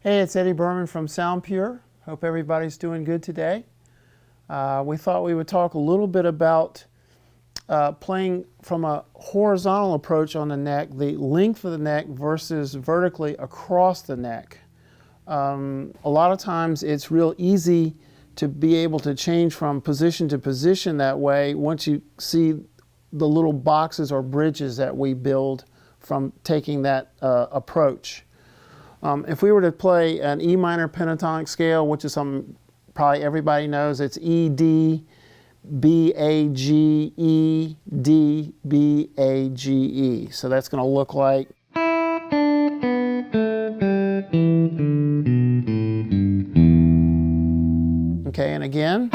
Hey, it's Eddie Berman from Sound Pure. Hope everybody's doing good today. We thought we would talk a little bit about playing from a horizontal approach on the neck, the length of the neck versus vertically across the neck. A lot of times it's real easy to be able to change from position to position that way once you see the little boxes or bridges that we build from taking that approach. If we were to play an E minor pentatonic scale, which is something probably everybody knows, it's E, D, B, A, G, E, D, B, A, G, E. So that's going to look like. Okay, and again.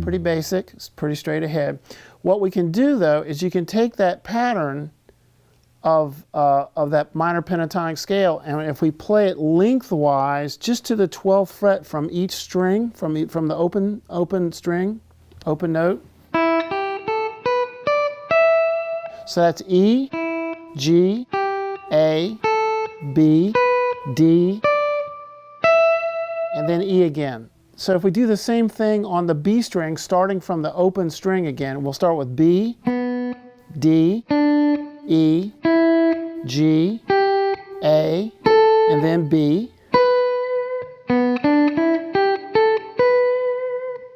Pretty basic, it's pretty straight ahead. What we can do though is you can take that pattern of that minor pentatonic scale, and if we play it lengthwise just to the 12th fret from each string, from the open string, open note. So that's E, G, A, B, D, and then E again. So if we do the same thing on the B string, starting from the open string again, we'll start with B, D, E, G, A, and then B.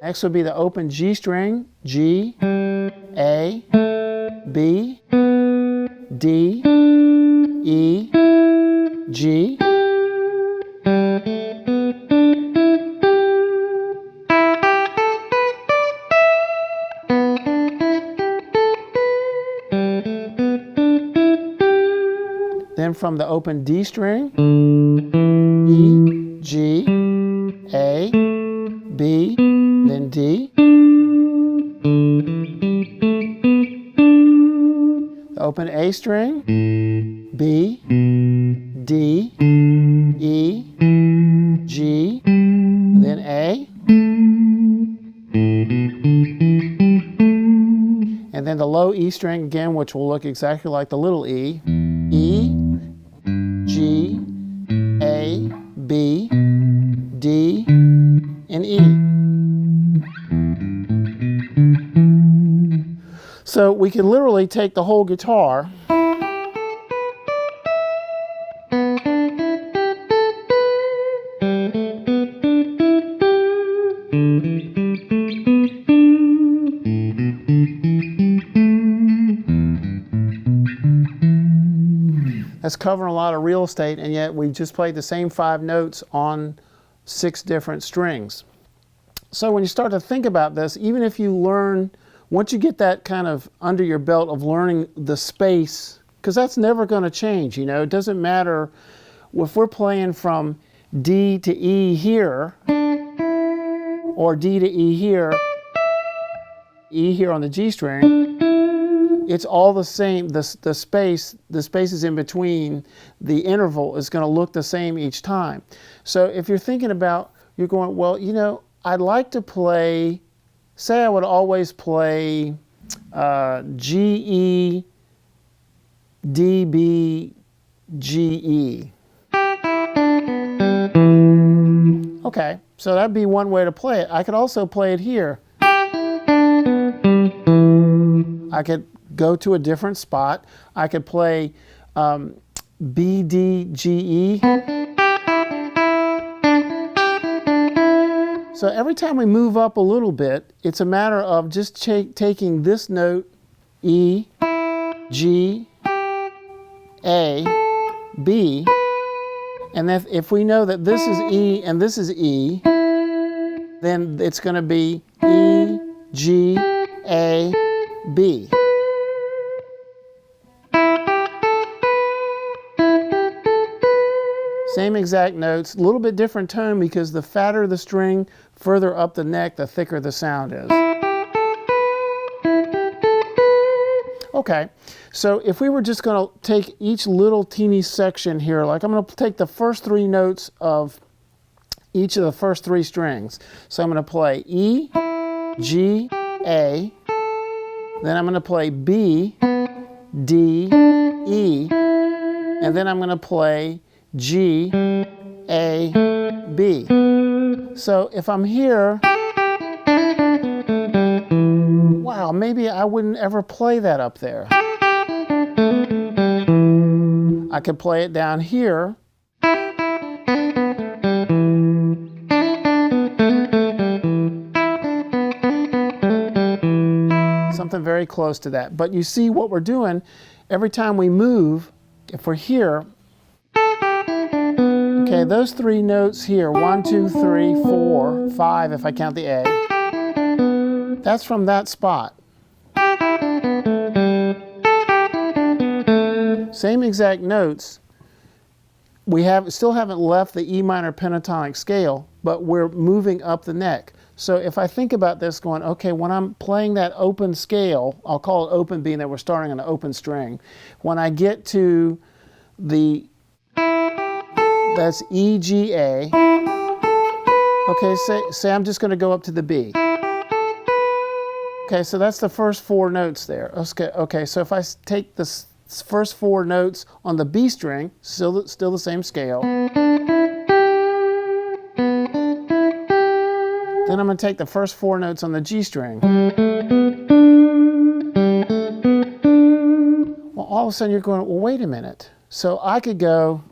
Next would be the open G string, G, A, B, D, E, G. Then from the open D string, E, G, A, B, then D. The open A string, B, D, E, G, then A. And then the low E string again, which will look exactly like the little E, E, G, A, B, D, and E. So we can literally take the whole guitar that's covering a lot of real estate, and yet we just played the same 5 notes on 6 different strings. So when you start to think about this, even if you learn, once you get that kind of under your belt of learning the space, because that's never going to change, you know, it doesn't matter if we're playing from D to E here, or D to E here, E here on the G string. It's all the same. The spaces in between, the interval is going to look the same each time. So if you're thinking about, you're going, well, you know, I'd like to play, say I would always play G, E, D, B, G, E. Okay, so that'd be one way to play it. I could also play it here. I could go to a different spot. I could play B, D, G, E. So every time we move up a little bit, it's a matter of just taking this note, E, G, A, B, and if we know that this is E and this is E, then it's going to be E, G, A, B. Same exact notes, a little bit different tone because the fatter the string, further up the neck, the thicker the sound is. Okay, so if we were just going to take each little teeny section here, like I'm going to take the first 3 notes of each of the first 3 strings. So I'm going to play E, G, A, then I'm going to play B, D, E, and then I'm going to play G, A, B. So if I'm here, wow, maybe I wouldn't ever play that up there. I could play it down here. Something very close to that. But you see what we're doing, every time we move, if we're here, okay, those three notes here, 1, 2, 3, 4, 5, if I count the A, that's from that spot. Same exact notes. We still haven't left the E minor pentatonic scale, but we're moving up the neck. So if I think about this going, okay, when I'm playing that open scale, I'll call it open being that we're starting on an open string. When I get to that's E, G, A. Okay, say I'm just going to go up to the B. Okay, so that's the first four notes there. Okay, so if I take the first four notes on the B string, still the same scale. Then I'm going to take the first four notes on the G string. Well, all of a sudden you're going, well, wait a minute. So I could go,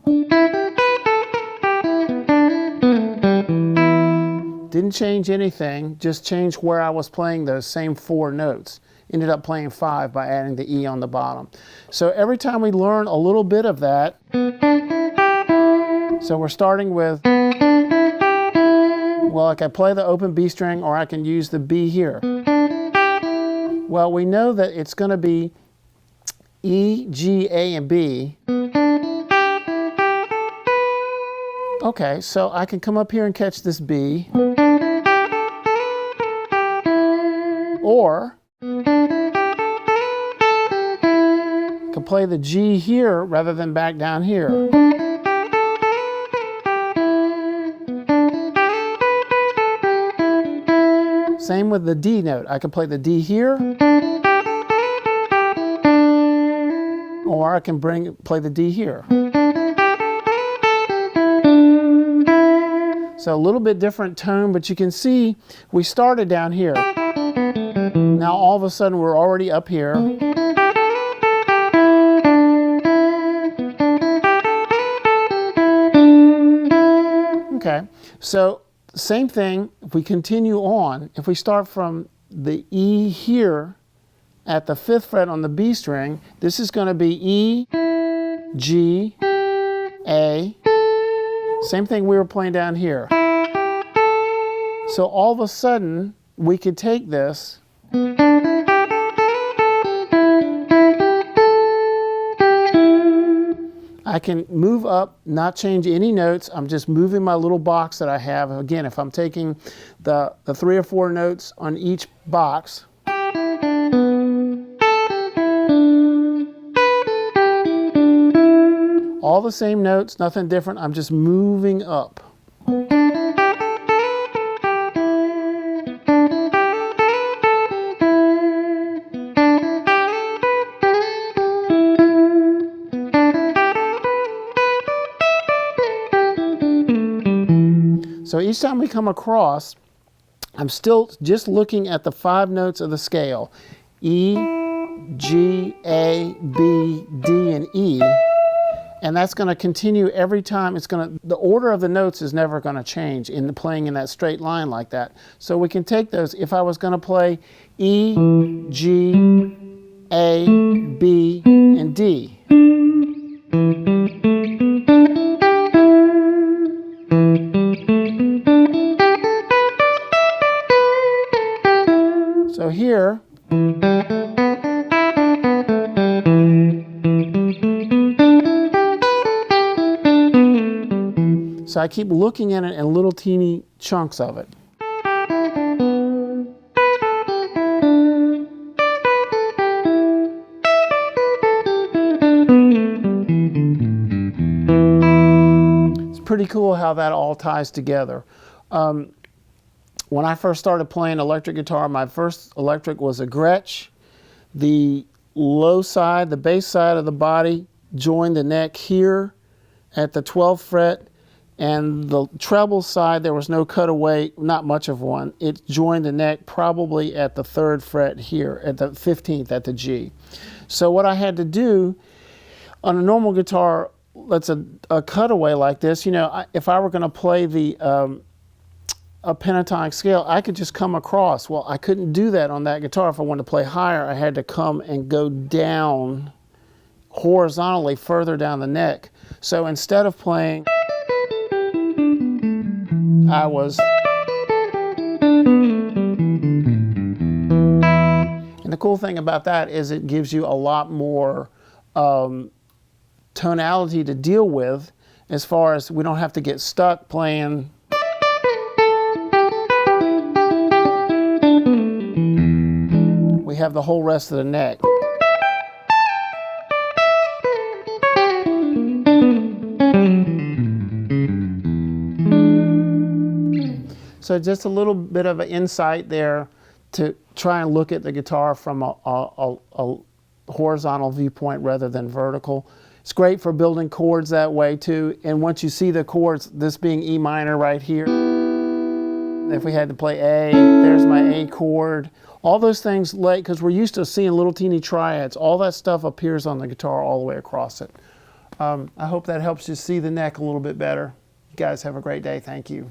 didn't change anything, just changed where I was playing those same four notes. Ended up playing 5 by adding the E on the bottom. So every time we learn a little bit of that, so we're starting with, well, I can play the open B string or I can use the B here. Well, we know that it's going to be E, G, A, and B. Okay, so I can come up here and catch this B. Or I can play the G here rather than back down here. Same with the D note. I can play the D here, or I can play the D here. So a little bit different tone, but you can see we started down here. Now all of a sudden we're already up here. Okay, so same thing, if we continue on, if we start from the E here at the 5th fret on the B string, this is going to be E, G, A. Same thing we were playing down here. So all of a sudden, we could take this I can move up, not change any notes. I'm just moving my little box that I have. Again, if I'm taking the 3 or 4 notes on each box, all the same notes, nothing different. I'm just moving up. So each time we come across, I'm still just looking at the 5 notes of the scale. E, G, A, B, D, and E. And that's going to continue every time. The order of the notes is never going to change in playing in that straight line like that. So we can take those. If I was going to play E, G, A, B, and D. So here, so I keep looking at it in little teeny chunks of it. It's pretty cool how that all ties together. When I first started playing electric guitar, my first electric was a Gretsch. The low side, the bass side of the body joined the neck here at the 12th fret, and the treble side, there was no cutaway, not much of one. It joined the neck probably at the 3rd fret here, at the 15th at the G. So what I had to do on a normal guitar, that's a cutaway like this, you know, if I were going to play the a pentatonic scale, I could just come across. Well, I couldn't do that on that guitar. If I wanted to play higher, I had to come and go down horizontally further down the neck. So instead of playing, I was, and the cool thing about that is it gives you a lot more tonality to deal with, as far as we don't have to get stuck playing. We have the whole rest of the neck. So just a little bit of an insight there to try and look at the guitar from a horizontal viewpoint rather than vertical. It's great for building chords that way too. And once you see the chords, this being E minor right here, if we had to play A, there's my A chord. All those things, because we're used to seeing little teeny triads, all that stuff appears on the guitar all the way across it. I hope that helps you see the neck a little bit better. You guys have a great day. Thank you.